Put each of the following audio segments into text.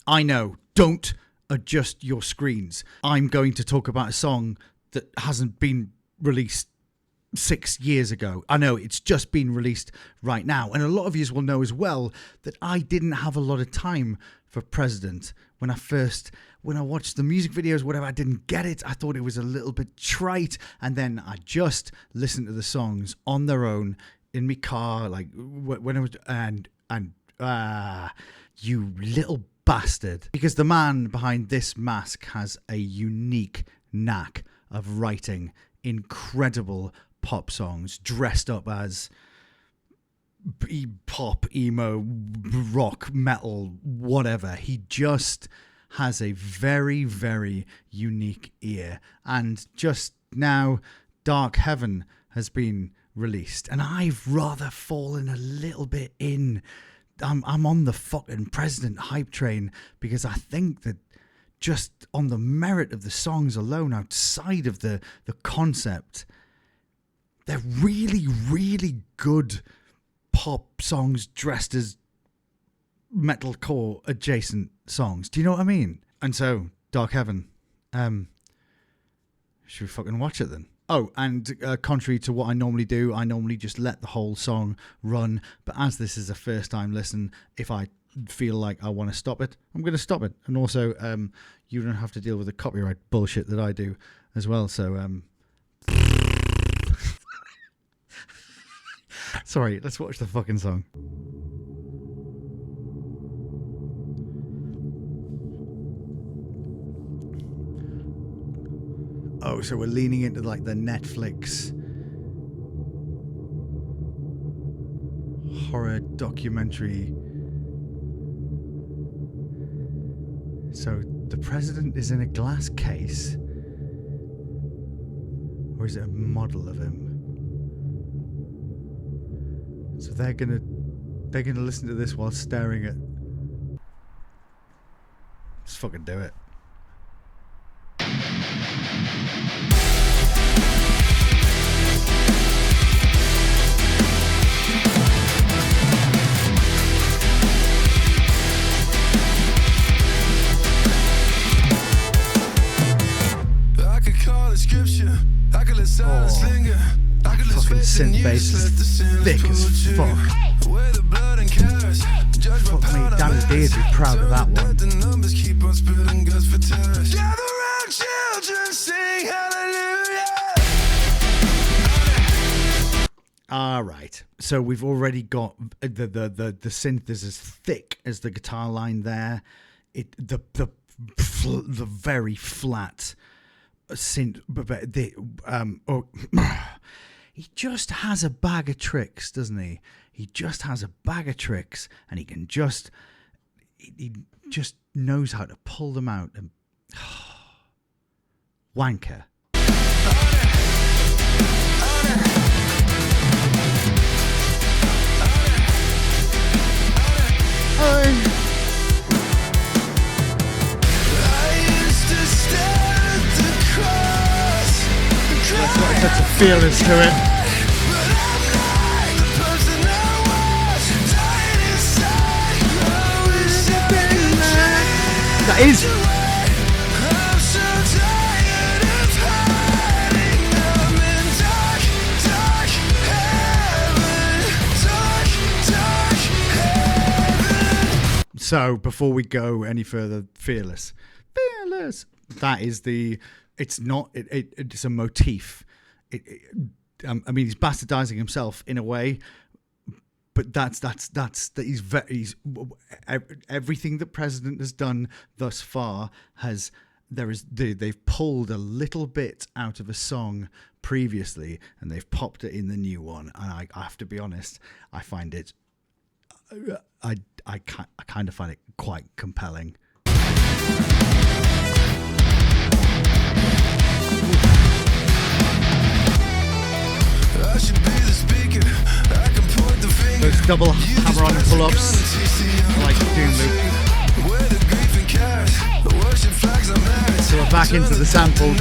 I know, don't adjust your screens. I'm going to talk about a song that hasn't been released 6 years ago. I know it's just been released right now. And a lot of you will know as well that I didn't have a lot of time for President. When I watched the music videos, whatever, I didn't get it. I thought it was a little bit trite. And then I just listened to the songs on their own in my car, like when I was, and you little bastard. Because the man behind this mask has a unique knack of writing incredible pop songs dressed up as pop, emo, rock, metal, whatever. He just has a very, very unique ear. And just now, Dark Heaven has been released, and I've rather fallen a little bit in. I'm on the fucking President hype train, because I think that just on the merit of the songs alone, outside of the concept, they're really, really good pop songs dressed as metalcore adjacent songs. Do you know what I mean? And so, Dark Heaven. Should we fucking watch it then? Oh, and contrary to what I normally do, I normally just let the whole song run. But as this is a first time listen, if I feel like I want to stop it, I'm going to stop it. And also, you don't have to deal with the copyright bullshit that I do as well. So, sorry, let's watch the fucking song. Oh, so we're leaning into like the Netflix horror documentary. So the president is in a glass case, or is it a model of him? So they're gonna listen to this while staring at. Just fucking do it. Fucking synth bass is thick as fuck. Fuck me, Danny Deer'd be proud of that one. Alright, so we've already got the synth is as thick as the guitar line there. The very flat synth, he just has a bag of tricks, doesn't he? He just has a bag of tricks, and he just knows how to pull them out. And wanker. That's a feelings to it. That is. So before we go any further, Fearless. That is the. It's not. It's a motif. I mean, he's bastardizing himself in a way, but that's he's everything the president has done thus far they've pulled a little bit out of a song previously and they've popped it in the new one. And I have to be honest, I find it. I kind of find it quite compelling. I should be the speaker. I can point the finger. Those double hammer on pull-ups. I like doing loop. So we're back into the sample.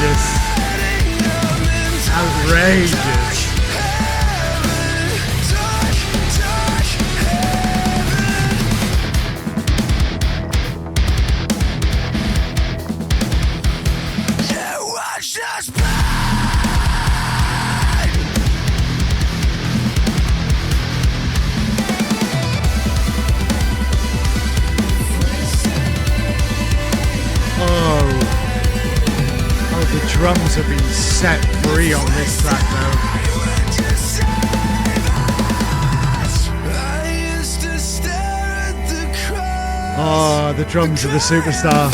outrageous. Outrageous. The drums have been set free on this track though. Oh, the drums of the superstar.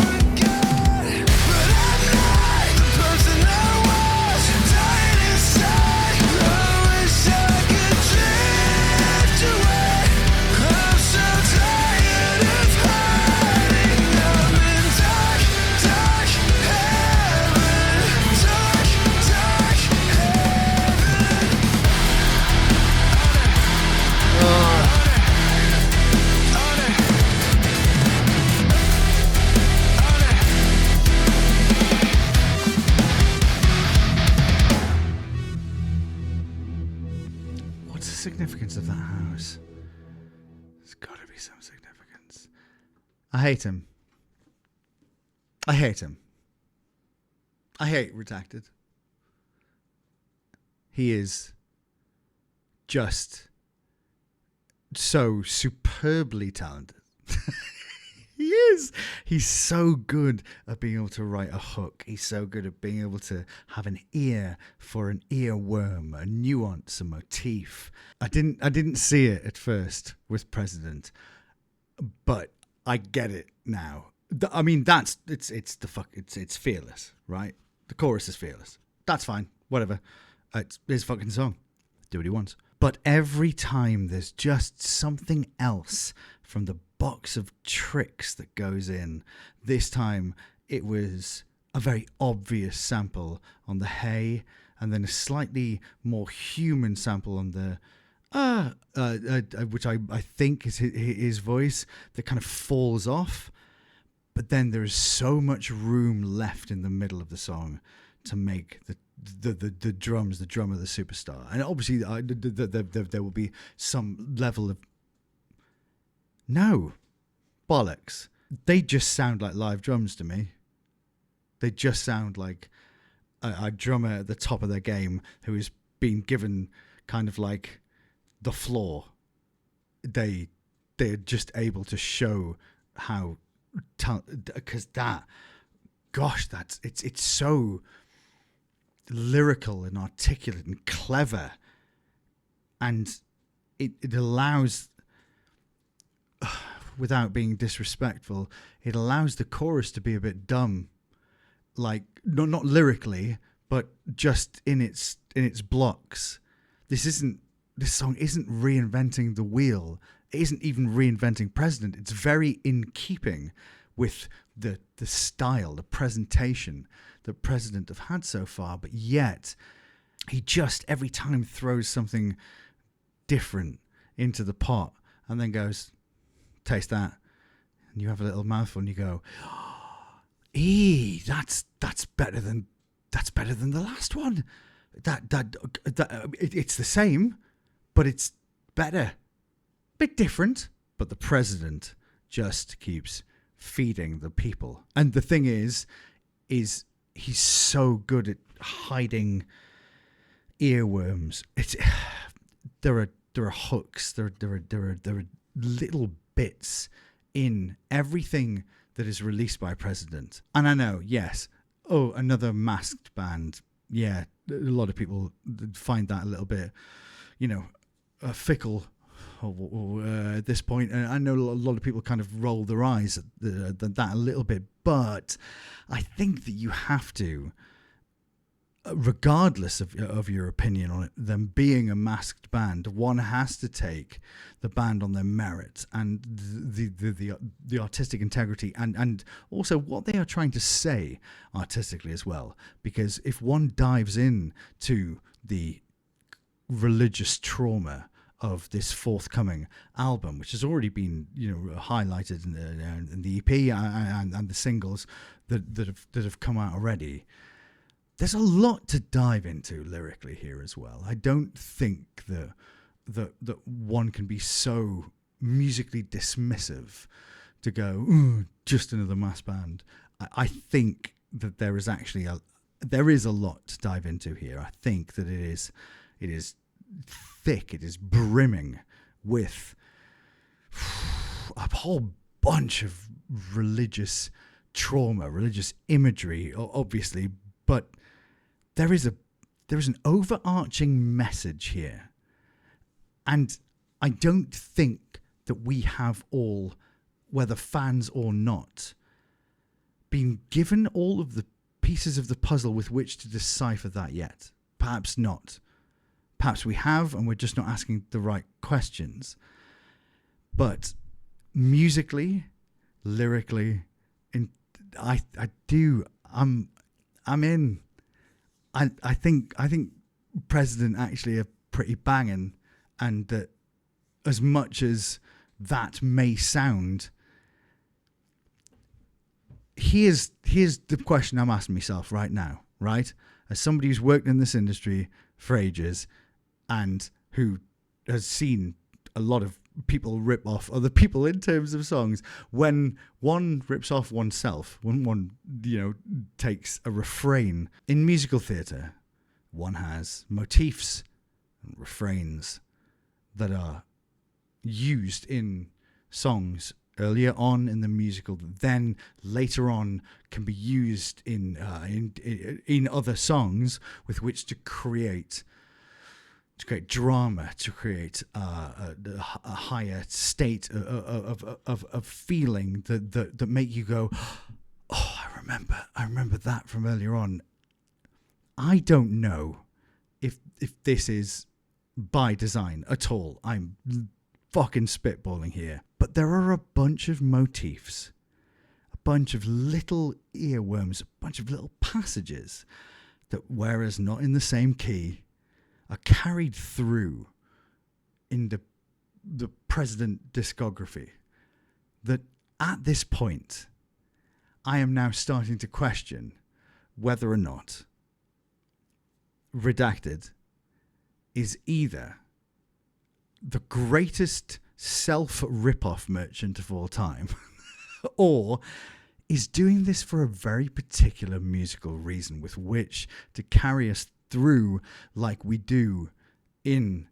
Significance of that house. There's got to be some significance. I hate him. I hate him. I hate Redacted. He is just so superbly talented. He is. He's so good at being able to write a hook. He's so good at being able to have an ear for an earworm, a nuance, a motif. I didn't see it at first with President, but I get it now. I mean, it's fearless, right? The chorus is fearless. That's fine. Whatever. It's his fucking song. Do what he wants. But every time there's just something else from the box of tricks that goes in. This time it was a very obvious sample on the hey, and then a slightly more human sample on the which I think is his voice, that kind of falls off. But then there is so much room left in the middle of the song to make the drums, the drum of the superstar. And obviously there will be some level of no, bollocks. They just sound like live drums to me. They just sound like a drummer at the top of their game who has been given kind of like the floor. They're just able to show how because it's so lyrical and articulate and clever, and it allows, without being disrespectful, it allows the chorus to be a bit dumb, like not lyrically, but just in its blocks. This song isn't reinventing the wheel. It isn't even reinventing President. It's very in keeping with the style, the presentation that President have had so far, but yet he just every time throws something different into the pot and then goes, taste that, and you have a little mouthful and you go, that's better than the last one. It's the same, but it's better, bit different. But the President just keeps feeding the people, and the thing is he's so good at hiding earworms. There are hooks. There are little bits in everything that is released by President. And I know, yes, another masked band. Yeah, a lot of people find that a little bit, fickle at this point. And I know a lot of people kind of roll their eyes at that a little bit. But I think that you have to, regardless of your opinion on it, them being a masked band, one has to take the band on their merit and the artistic integrity and also what they are trying to say artistically as well. Because if one dives in to the religious trauma of this forthcoming album, which has already been highlighted in the EP and the singles that have come out already, there's a lot to dive into lyrically here as well. I don't think that one can be so musically dismissive to go, "Ooh, just another mass band." I think that there is actually a lot to dive into here. I think that it is thick, it is brimming with a whole bunch of religious trauma, religious imagery, obviously, but there is an overarching message here. And I don't think that we have all, whether fans or not, been given all of the pieces of the puzzle with which to decipher that yet. Perhaps not. Perhaps we have, and we're just not asking the right questions. But musically, lyrically, I'm in. I think President actually are pretty banging, and that as much as that may sound, here's the question I'm asking myself right now, right? As somebody who's worked in this industry for ages and who has seen a lot of people rip off other people in terms of songs, when one rips off oneself, when one, takes a refrain in musical theatre, one has motifs and refrains that are used in songs earlier on in the musical, that then later on can be used in other songs with which to create drama, to create a higher state of feeling that make you go, "Oh, I remember that from earlier on." I don't know if this is by design at all. I'm fucking spitballing here, but there are a bunch of motifs, a bunch of little earworms, a bunch of little passages that, whereas not in the same key, are carried through in the President discography, that at this point I am now starting to question whether or not Redacted is either the greatest self-rip-off merchant of all time or is doing this for a very particular musical reason with which to carry us through, like we do in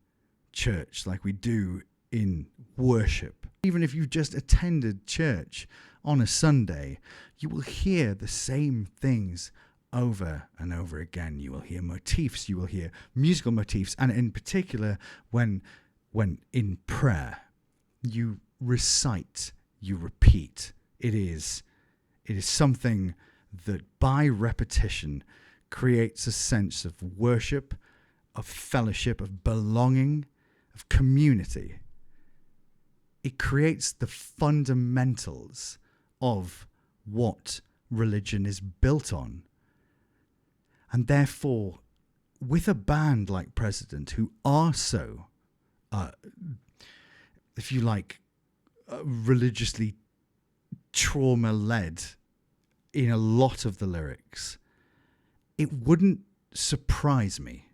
church, like we do in worship. Even if you've just attended church on a Sunday, you will hear the same things over and over again. You will hear motifs, you will hear musical motifs, and in particular when in prayer you recite, you repeat. It is something that by repetition creates a sense of worship, of fellowship, of belonging, of community. It creates the fundamentals of what religion is built on. And therefore, with a band like President, who are so, if you like, religiously trauma-led in a lot of the lyrics, it wouldn't surprise me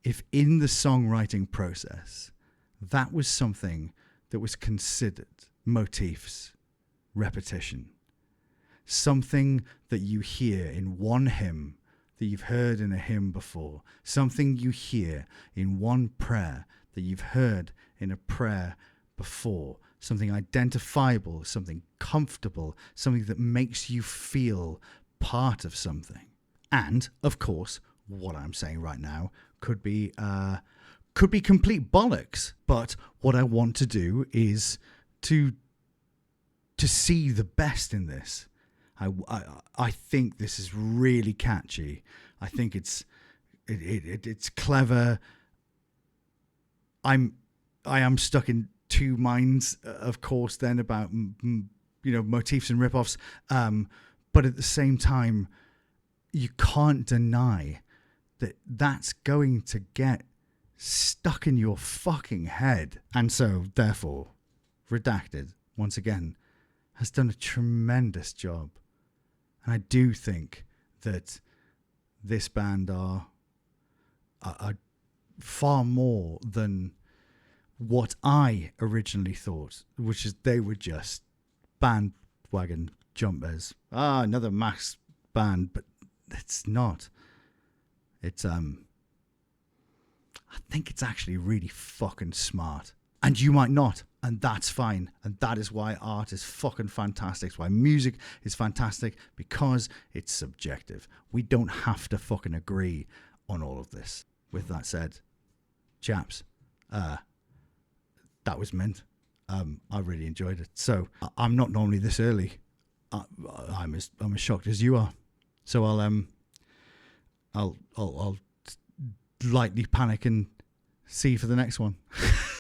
if in the songwriting process, that was something that was considered motifs, repetition. Something that you hear in one hymn that you've heard in a hymn before. Something you hear in one prayer that you've heard in a prayer before. Something identifiable, something comfortable, something that makes you feel part of something. And, of course, what I'm saying right now could be complete bollocks. But what I want to do is to see the best in this. I think this is really catchy. I think it's clever. I am stuck in two minds, of course, then about motifs and ripoffs. But at the same time, you can't deny that that's going to get stuck in your fucking head. And so, therefore, Redacted, once again, has done a tremendous job. And I do think that this band are far more than what I originally thought, which is they were just bandwagon jumpers. Another Max band, but it's not. It's I think it's actually really fucking smart. And you might not, and that's fine. And that is why art is fucking fantastic. It's why music is fantastic, because it's subjective. We don't have to fucking agree on all of this. With that said, chaps, that was mint. I really enjoyed it. So I'm not normally this early. I'm as shocked as you are. So I'll lightly panic and see for the next one.